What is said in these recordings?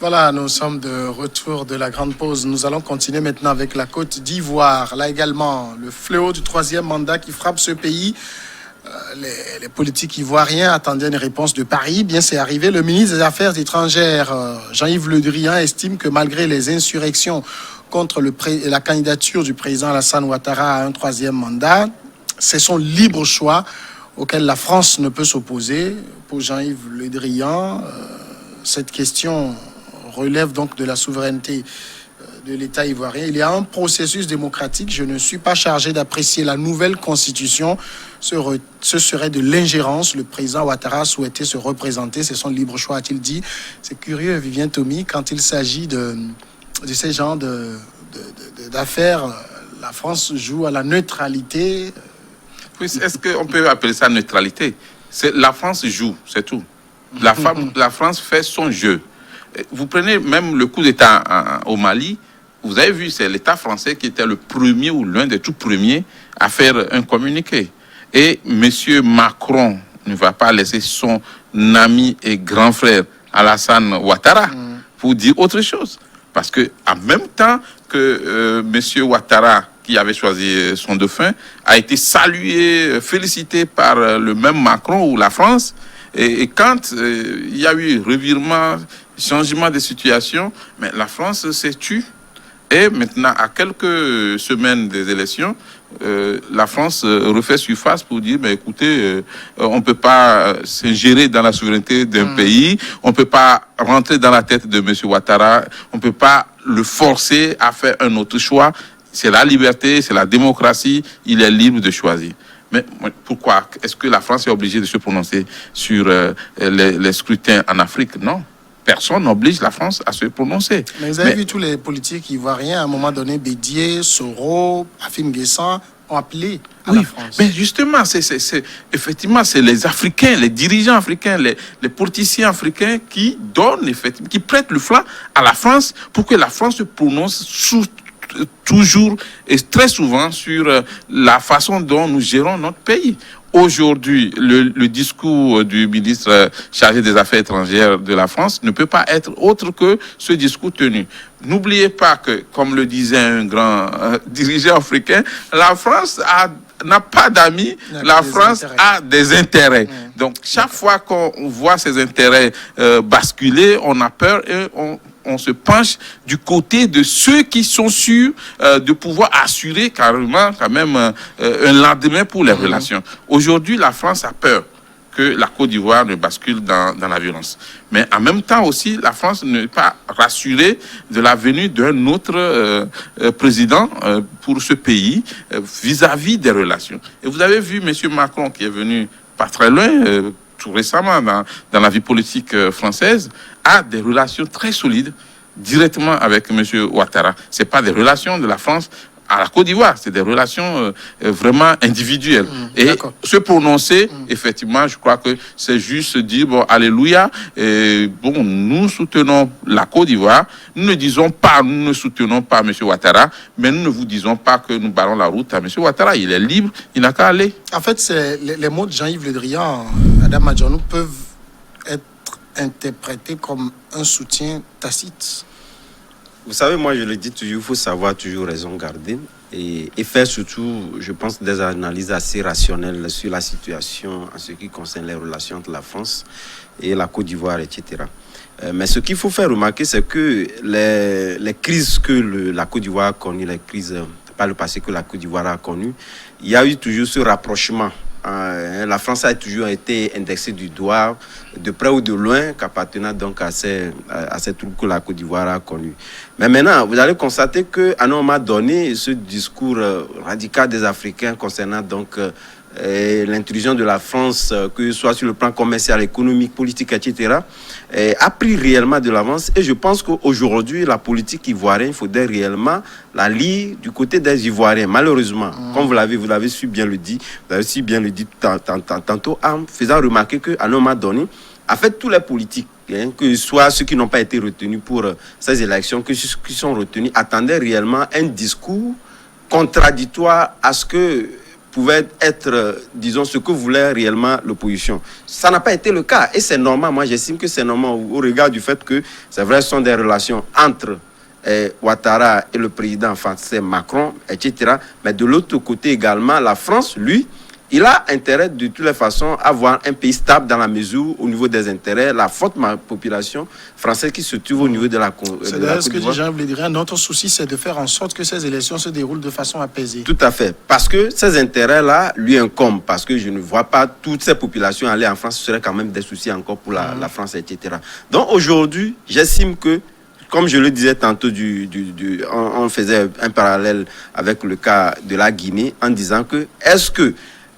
Voilà, nous sommes de retour de la grande pause. Nous allons continuer maintenant avec la Côte d'Ivoire. Là également, le fléau du troisième mandat qui frappe ce pays. Les politiques ivoiriens attendaient une réponse de Paris. Bien, c'est arrivé. Le ministre des Affaires étrangères, Jean-Yves Le Drian, estime que malgré les insurrections contre la candidature du président Alassane Ouattara à un troisième mandat, c'est son libre choix auquel la France ne peut s'opposer. Pour Jean-Yves Le Drian, cette question relève donc de la souveraineté de l'État ivoirien. Il y a un processus démocratique. Je ne suis pas chargé d'apprécier la nouvelle constitution. Ce serait de l'ingérence. Le président Ouattara souhaitait se représenter. C'est son libre choix, a-t-il dit. C'est curieux, Vivien Tomi, quand il s'agit de ces genres d'affaires. La France joue à la neutralité. Oui, est-ce qu'on peut appeler ça neutralité? La France joue, c'est tout. La France fait son jeu. Vous prenez même le coup d'État au Mali, vous avez vu, c'est l'État français qui était le premier ou l'un des tout premiers à faire un communiqué. Et M. Macron ne va pas laisser son ami et grand frère Alassane Ouattara pour dire autre chose. Parce que en même temps que M. Ouattara, qui avait choisi son dauphin, a été salué, félicité par le même Macron ou la France, et quand il y a eu revirement, changement de situation, mais la France s'est tue. Et maintenant, à quelques semaines des élections, la France refait surface pour dire, mais écoutez, on ne peut pas s'ingérer dans la souveraineté d'un pays, on ne peut pas rentrer dans la tête de M. Ouattara, on ne peut pas le forcer à faire un autre choix. C'est la liberté, c'est la démocratie, il est libre de choisir. Mais pourquoi? Est-ce que la France est obligée de se prononcer sur les scrutins en Afrique? Non. Personne n'oblige la France à se prononcer. Mais vous avez vu tous les politiques ivoiriens, à un moment donné, Bédier, Soro, Afim Guessan, ont appelé à la France. Mais justement, effectivement, c'est les Africains, les dirigeants africains, les politiciens africains qui donnent, effectivement, qui prêtent le flanc à la France pour que la France se prononce toujours et très souvent sur la façon dont nous gérons notre pays. Aujourd'hui, le discours du ministre chargé des Affaires étrangères de la France ne peut pas être autre que ce discours tenu. N'oubliez pas que, comme le disait un grand dirigeant africain, la France n'a pas d'amis, la France a des intérêts. Donc, chaque fois qu'on voit ces intérêts basculer, on a peur et on se penche du côté de ceux qui sont sûrs de pouvoir assurer carrément quand même un lendemain pour les relations. Aujourd'hui, la France a peur que la Côte d'Ivoire ne bascule dans la violence. Mais en même temps aussi, la France n'est pas rassurée de la venue d'un autre président pour ce pays vis-à-vis des relations. Et vous avez vu M. Macron qui est venu pas très loin, tout récemment dans la vie politique française, a des relations très solides directement avec M. Ouattara. Ce n'est pas des relations de la France à la Côte d'Ivoire, c'est des relations vraiment individuelles. Et se prononcer, effectivement, je crois que c'est juste dire, bon, alléluia, et bon, nous soutenons la Côte d'Ivoire, nous ne soutenons pas M. Ouattara, mais nous ne vous disons pas que nous barrons la route à M. Ouattara. Il est libre, il n'a qu'à aller. En fait, c'est les mots de Jean-Yves Le Drian, Adam Adjanou, peuvent être interprétés comme un soutien tacite. Vous savez, moi je le dis toujours, il faut savoir toujours raison garder et faire surtout, je pense, des analyses assez rationnelles sur la situation en ce qui concerne les relations entre la France et la Côte d'Ivoire, etc. Mais ce qu'il faut faire remarquer, c'est que les crises que la Côte d'Ivoire a connues, les crises par le passé que la Côte d'Ivoire a connues, il y a eu toujours ce rapprochement. La France a toujours été indexée du doigt, de près ou de loin, qu'appartenant donc à ces troubles que la Côte d'Ivoire a connus. Mais maintenant, vous allez constater qu'à un moment donné, ce discours radical des Africains concernant donc l'intrusion de la France, que ce soit sur le plan commercial, économique, politique, etc., a pris réellement de l'avance. Et je pense qu'aujourd'hui, la politique ivoirienne, il faudrait réellement la lire du côté des Ivoiriens. Malheureusement, comme vous l'avez su bien le dire, tantôt en faisant remarquer qu'à un moment donné, en fait, tous les politiques, que ce soit ceux qui n'ont pas été retenus pour ces élections, que ceux qui sont retenus, attendaient réellement un discours contradictoire à ce que pouvait être, disons, ce que voulait réellement l'opposition. Ça n'a pas été le cas. Et c'est normal, moi j'estime que c'est normal au regard du fait que, c'est vrai, ce sont des relations entre Ouattara et le président français Macron, etc. Mais de l'autre côté également, la France, lui, il a intérêt de toutes les façons à avoir un pays stable dans la mesure au niveau des intérêts, la forte population française qui se trouve au niveau de la Côte d'Ivoire. C'est d'ailleurs ce que les gens voulaient dire. Notre souci, c'est de faire en sorte que ces élections se déroulent de façon apaisée. Tout à fait. Parce que ces intérêts-là lui incombent. Parce que je ne vois pas toutes ces populations aller en France. Ce serait quand même des soucis encore pour la France, etc. Donc aujourd'hui, j'estime que, comme je le disais tantôt, on faisait un parallèle avec le cas de la Guinée en disant que est-ce que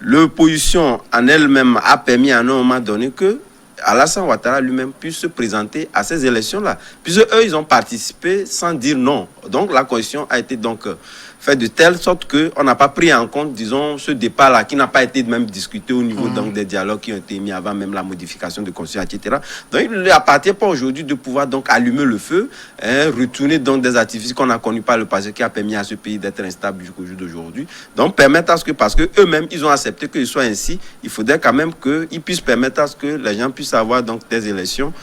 l'opposition en elle-même a permis à un moment donné que Alassane Ouattara lui-même puisse se présenter à ces élections-là. Puisque eux, ils ont participé sans dire non. Donc la constitution a été donc faite de telle sorte qu'on n'a pas pris en compte, disons, ce départ-là qui n'a pas été même discuté au niveau donc, des dialogues qui ont été mis avant même la modification de constitution, etc. Donc il ne lui appartient pas aujourd'hui de pouvoir donc allumer le feu, retourner dans des artifices qu'on a connus par le passé qui a permis à ce pays d'être instable jusqu'au jour d'aujourd'hui. Donc permettre à ce que, parce que eux-mêmes, ils ont accepté qu'il soit ainsi, il faudrait quand même qu'ils puissent permettre à ce que les gens puissent avoir donc des élections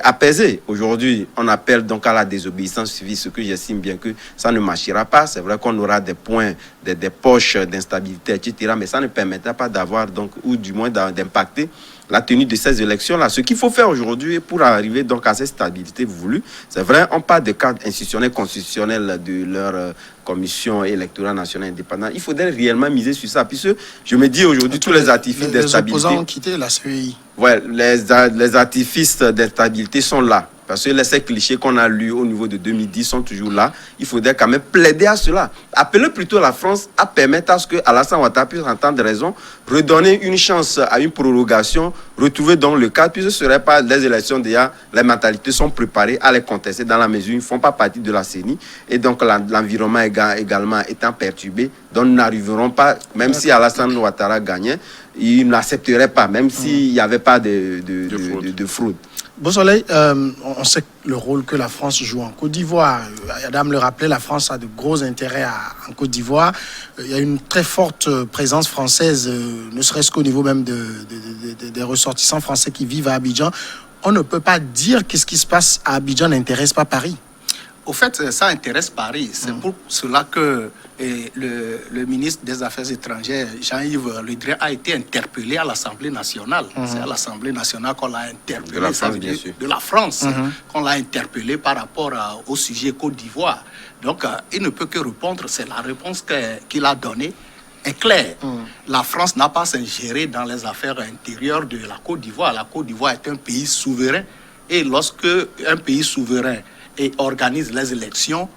apaisées. Aujourd'hui, on appelle donc à la désobéissance civile, ce que j'estime bien que ça ne marchera pas. C'est vrai qu'on aura des points, des poches d'instabilité, etc. Mais ça ne permettra pas d'avoir donc, ou du moins d'impacter la tenue de ces élections-là. Ce qu'il faut faire aujourd'hui pour arriver donc à cette stabilité voulue, c'est vrai, on parle de cadre institutionnel, constitutionnel de leur commission électorale nationale indépendante. Il faudrait réellement miser sur ça, puisque je me dis aujourd'hui, tous les artifices d'instabilité... Les opposants ont quitté la CEI. Ouais, les artifices d'instabilité sont là. Parce que ces clichés qu'on a lus au niveau de 2010 sont toujours là. Il faudrait quand même plaider à cela. Appeler plutôt la France à permettre à ce que Alassane Ouattara puisse entendre raison, redonner une chance à une prorogation, retrouver dans le cadre, puisque ce ne serait pas des élections déjà, les mentalités sont préparées à les contester dans la mesure où ils ne font pas partie de la CENI. Et donc l'environnement également étant perturbé, donc nous n'arriverons pas, même si Alassane Ouattara gagnait, il n'accepterait pas, même s'il n'y avait pas de fraude. Beausoleil, on sait le rôle que la France joue en Côte d'Ivoire. Adam le rappelait, la France a de gros intérêts en Côte d'Ivoire. Il y a une très forte présence française, ne serait-ce qu'au niveau même des ressortissants français qui vivent à Abidjan. On ne peut pas dire que ce qui se passe à Abidjan n'intéresse pas Paris. Au fait, ça intéresse Paris. C'est pour cela que le ministre des Affaires étrangères, Jean-Yves Le Drian, a été interpellé à l'Assemblée nationale. C'est à l'Assemblée nationale qu'on l'a interpellé. De la France, qu'on l'a interpellé par rapport au sujet Côte d'Ivoire. Donc, il ne peut que répondre. C'est la réponse qu'il a donnée. Est clair. La France n'a pas à s'ingérer dans les affaires intérieures de la Côte d'Ivoire. La Côte d'Ivoire est un pays souverain. Et lorsque un pays souverain organise les élections,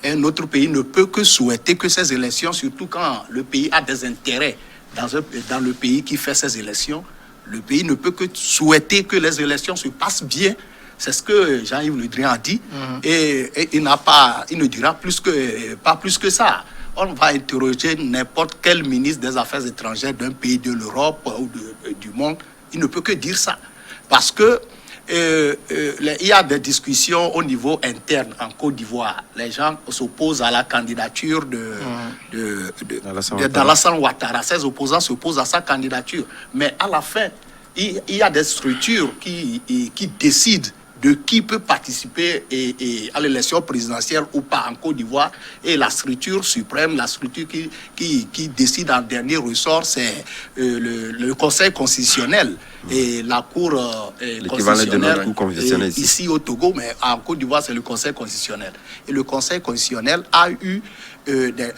un autre pays ne peut que souhaiter que ces élections, surtout quand le pays a des intérêts dans le pays qui fait ces élections, le pays ne peut que souhaiter que les élections se passent bien. C'est ce que Jean-Yves Le Drian a dit. Et il ne dira pas plus que ça. On va interroger n'importe quel ministre des Affaires étrangères d'un pays de l'Europe ou du monde. Il ne peut que dire ça. Parce que il y a des discussions au niveau interne en Côte d'Ivoire. Les gens s'opposent à la candidature d'Alassane Ouattara. Ces opposants s'opposent à sa candidature. Mais à la fin, il y a des structures qui décident de qui peut participer à l'élection présidentielle ou pas en Côte d'Ivoire. Et la structure suprême, la structure qui décide en dernier ressort, c'est le Conseil constitutionnel et la Cour constitutionnelle ici au Togo, mais en Côte d'Ivoire, c'est le Conseil constitutionnel. Et le Conseil constitutionnel a eu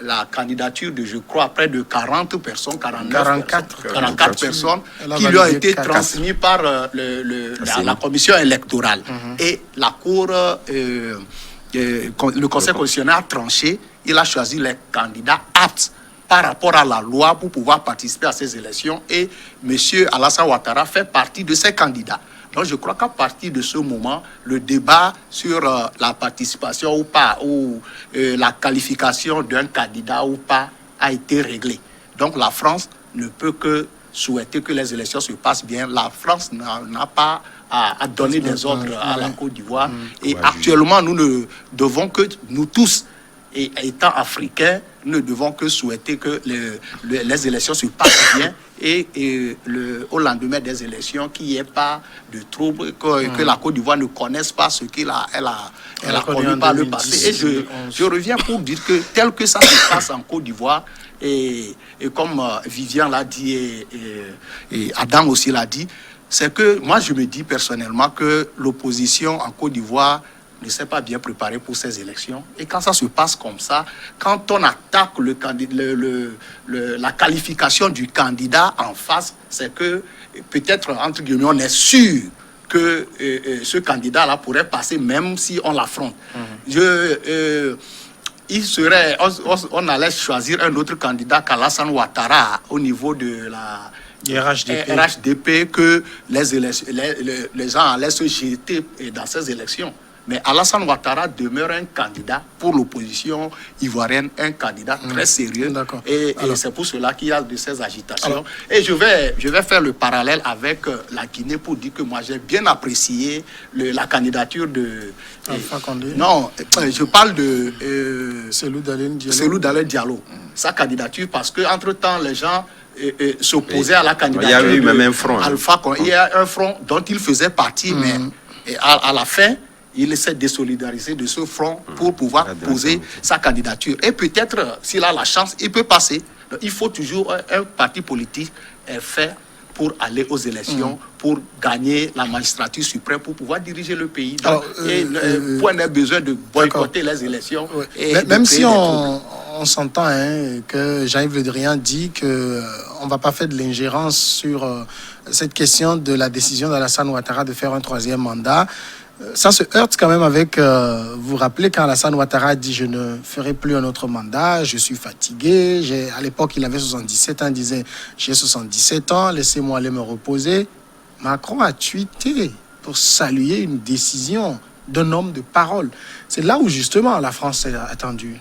la candidature de, je crois, près de 40 personnes, 44 personnes qui lui ont été transmises par la commission électorale. Et la Cour, le Conseil constitutionnel a tranché, il a choisi les candidats aptes par rapport à la loi pour pouvoir participer à ces élections. Et M. Alassane Ouattara fait partie de ces candidats. Donc je crois qu'à partir de ce moment, le débat sur la participation ou pas, ou la qualification d'un candidat ou pas, a été réglé. Donc la France ne peut que souhaiter que les élections se passent bien. La France n'a pas à donner des ordres à la Côte d'Ivoire. Et actuellement, nous ne devons que, nous tous, Et étant africains, nous ne devons que souhaiter que les élections se passent bien et au lendemain des élections, qu'il n'y ait pas de troubles, que la Côte d'Ivoire ne connaisse pas ce qu'elle a connu par le passé. Et je reviens pour dire que tel que ça se passe en Côte d'Ivoire, et comme Vivian l'a dit et Adam aussi l'a dit, c'est que moi je me dis personnellement que l'opposition en Côte d'Ivoire ne s'est pas bien préparée pour ces élections. Et quand ça se passe comme ça, quand on attaque la qualification du candidat en face, c'est que peut-être, entre guillemets, on est sûr que ce candidat-là pourrait passer même si on l'affronte. On allait choisir un autre candidat qu'Alassane Ouattara au niveau de la RHDP, que les gens allaient se jeter dans ces élections. Mais Alassane Ouattara demeure un candidat pour l'opposition ivoirienne, un candidat très sérieux. Et c'est pour cela qu'il y a de ces agitations. Et je vais faire le parallèle avec la Guinée pour dire que moi j'ai bien apprécié la candidature de... Alpha Condé. Non, je parle de... Cellou Dalein Diallo. Sa candidature, parce qu'entre-temps, les gens... s'opposaient à la candidature. Il y avait eu même un front. Alpha Condé. Il y a un front dont il faisait partie, mais à la fin... il s'est désolidarisé de ce front pour pouvoir poser sa candidature. Et peut-être, s'il a la chance, il peut passer. Donc, il faut toujours un parti politique fait pour aller aux élections, pour gagner la magistrature suprême, pour pouvoir diriger le pays. Donc, point n'a besoin de boycotter les élections. Même si on s'entend que Jean-Yves Le Drian dit qu'on ne va pas faire de l'ingérence sur cette question de la décision d'Alassane Ouattara de faire un 3e mandat. Ça se heurte quand même avec, vous vous rappelez, quand Alassane Ouattara a dit « je ne ferai plus un autre mandat, je suis fatigué ». À l'époque, il avait 77 ans, il disait « j'ai 77 ans, laissez-moi aller me reposer ». Macron a tweeté pour saluer une décision d'un homme de parole. C'est là où justement la France est attendue.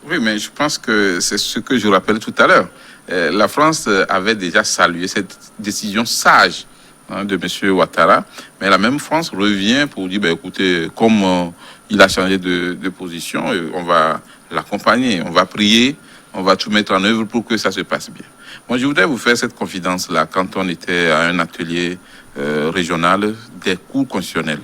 Oui, mais je pense que c'est ce que je rappelais tout à l'heure. La France avait déjà salué cette décision sage de M. Ouattara, mais la même France revient pour dire, écoutez, comme il a changé de position, on va l'accompagner, on va prier, on va tout mettre en œuvre pour que ça se passe bien. Moi, je voudrais vous faire cette confidence-là quand on était à un atelier régional des cours constitutionnels.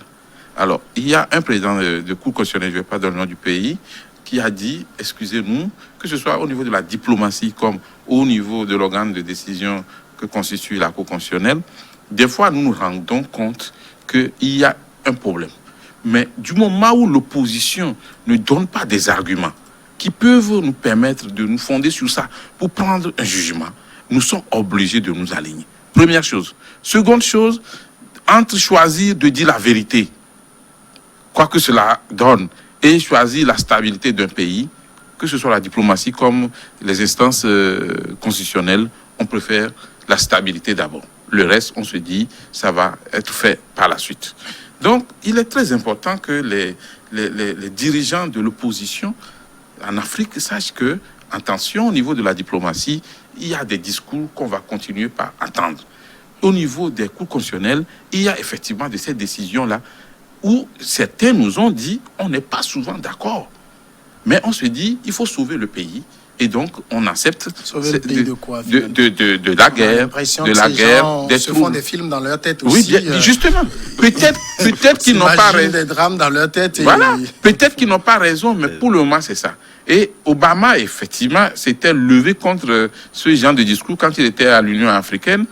Alors, il y a un président de cours constitutionnels, je ne vais pas donner le nom du pays, qui a dit, excusez-nous, que ce soit au niveau de la diplomatie comme au niveau de l'organe de décision que constitue la Cour constitutionnelle, des fois, nous nous rendons compte qu'il y a un problème. Mais du moment où l'opposition ne donne pas des arguments qui peuvent nous permettre de nous fonder sur ça pour prendre un jugement, nous sommes obligés de nous aligner. Première chose. Seconde chose, entre choisir de dire la vérité, quoi que cela donne, et choisir la stabilité d'un pays, que ce soit la diplomatie comme les instances constitutionnelles, on préfère la stabilité d'abord. Le reste, on se dit, ça va être fait par la suite. Donc, il est très important que les dirigeants de l'opposition en Afrique sachent que, attention, au niveau de la diplomatie, il y a des discours qu'on va continuer par attendre. Au niveau des cours constitutionnels, il y a effectivement de ces décisions-là où certains nous ont dit, on n'est pas souvent d'accord. Mais on se dit, il faut sauver le pays. Et donc, on accepte sauver le pays de quoi, de la guerre, de la guerre, des se font des films dans leur tête aussi. Oui, justement. Peut-être qu'ils n'ont pas raison. Des drames dans leur tête. Et... Voilà. Peut-être qu'ils n'ont pas raison, mais pour le moment, c'est ça. Et Obama, effectivement, s'était levé contre ce genre de discours quand il était à l'Union africaine,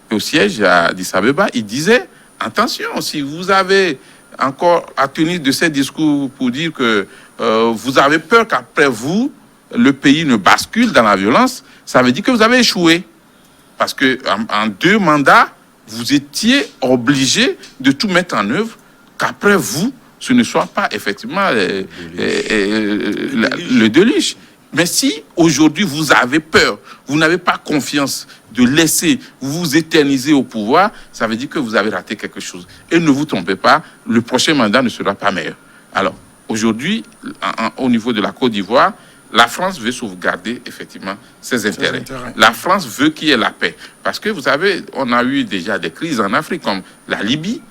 au siège à Addis Abeba. Il disait, attention, si vous avez encore à tenir de ces discours pour dire que vous avez peur qu'après vous, le pays ne bascule dans la violence, ça veut dire que vous avez échoué. Parce que en 2 mandats, vous étiez obligé de tout mettre en œuvre, qu'après vous, ce ne soit pas effectivement le déluge. Mais si aujourd'hui vous avez peur, vous n'avez pas confiance de laisser vous éterniser au pouvoir, ça veut dire que vous avez raté quelque chose. Et ne vous trompez pas, le prochain mandat ne sera pas meilleur. Alors, aujourd'hui, au niveau de la Côte d'Ivoire, la France veut sauvegarder effectivement ses intérêts. La France veut qu'il y ait la paix. Parce que vous savez, on a eu déjà des crises en Afrique, comme la Libye.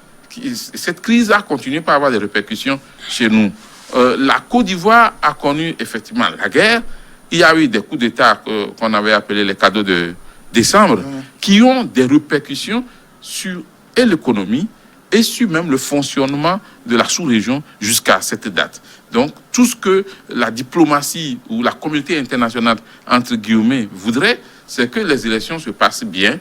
Cette crise a continué par avoir des répercussions chez nous. la Côte d'Ivoire a connu effectivement la guerre. Il y a eu des coups d'État qu'on avait appelés les cadeaux de décembre, qui ont des répercussions sur l'économie et sur même le fonctionnement de la sous-région jusqu'à cette date. Donc, tout ce que la diplomatie ou la communauté internationale, entre guillemets, voudrait, c'est que les élections se passent bien.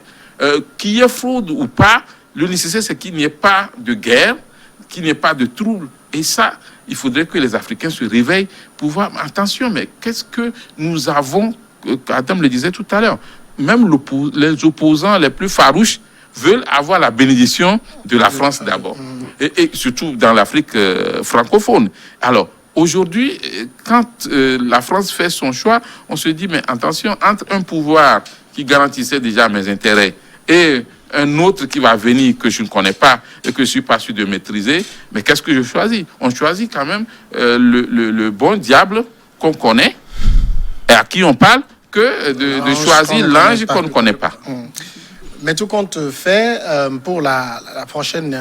Qu'il y ait fraude ou pas, le nécessaire, c'est qu'il n'y ait pas de guerre, qu'il n'y ait pas de trouble. Et ça, il faudrait que les Africains se réveillent pour voir, attention, mais qu'est-ce que nous avons, Adam le disait tout à l'heure, même les opposants les plus farouches veulent avoir la bénédiction de la France d'abord. Et surtout dans l'Afrique francophone. Alors, aujourd'hui, quand la France fait son choix, on se dit, mais attention, entre un pouvoir qui garantissait déjà mes intérêts et un autre qui va venir que je ne connais pas et que je ne suis pas sûr de maîtriser, mais qu'est-ce que je choisis? On choisit quand même le bon diable qu'on connaît et à qui on parle que de choisir l'ange qu'on ne connaît pas. Mais tout compte fait, pour la prochaine,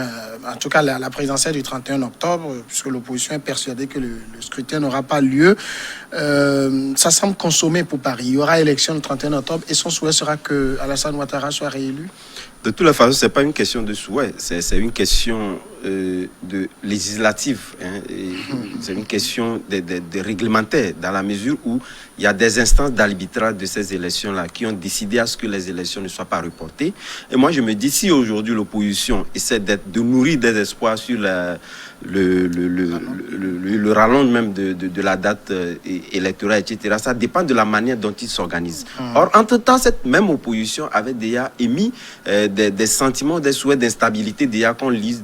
en tout cas la présidentielle du 31 octobre, puisque l'opposition est persuadée que le scrutin n'aura pas lieu, ça semble consommé pour Paris. Il y aura élection le 31 octobre et son souhait sera que Alassane Ouattara soit réélu. De toute façon, ce n'est pas une question de souhait, c'est une question de législative. Hein, c'est une question de réglementaire, dans la mesure où il y a des instances d'arbitrage de ces élections-là qui ont décidé à ce que les élections ne soient pas reportées. Et moi, je me dis, si aujourd'hui l'opposition essaie de nourrir des espoirs sur le rallonge même de la date électorale, etc., ça dépend de la manière dont ils s'organisent. Or, entre-temps, cette même opposition avait déjà émis des sentiments, des souhaits d'instabilité déjà qu'on lise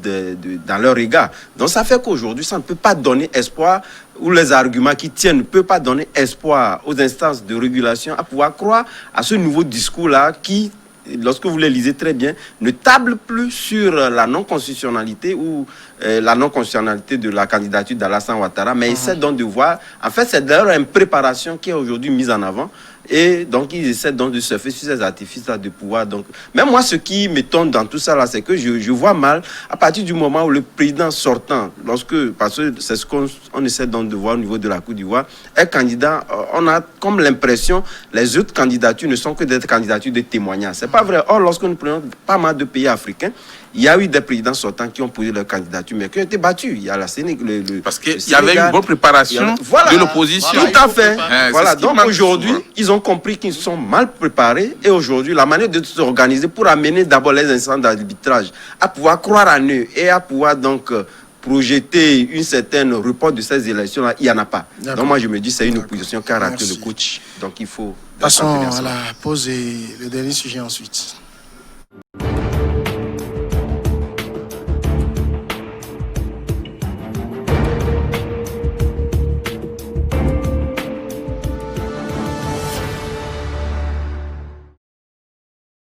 dans leur regard. Donc ça fait qu'aujourd'hui, ça ne peut pas donner espoir, ou les arguments qui tiennent ne peuvent pas donner espoir aux instances de régulation à pouvoir croire à ce nouveau discours-là qui, lorsque vous les lisez très bien, ne table plus sur la non-constitutionnalité ou la non-constitutionnalité de la candidature d'Alassane Ouattara, mais essaie donc de voir, en fait c'est d'ailleurs une préparation qui est aujourd'hui mise en avant. Et donc, ils essaient donc de surfer sur ces artifices-là de pouvoir. Donc, même moi, ce qui m'étonne dans tout ça, là, c'est que je vois mal, à partir du moment où le président sortant, parce que c'est ce qu'on essaie donc de voir au niveau de la Côte d'Ivoire, est candidat, on a comme l'impression les autres candidatures ne sont que des candidatures de témoignage. C'est pas vrai. Or, lorsque nous prenons pas mal de pays africains, il y a eu des présidents sortants qui ont posé leur candidature, mais qui ont été battus. Il y a la Sénégal, parce qu'il y avait une bonne préparation de l'opposition. Tout à fait. Voilà. Donc aujourd'hui, ils ont compris qu'ils sont mal préparés. Et aujourd'hui, la manière de s'organiser pour amener d'abord les instances d'arbitrage à pouvoir croire en eux et à pouvoir donc projeter une certaine report de ces élections-là, il n'y en a pas. Donc moi, je me dis c'est une opposition qui a raté le coach. Donc il faut... Passons à la pause et le dernier sujet ensuite.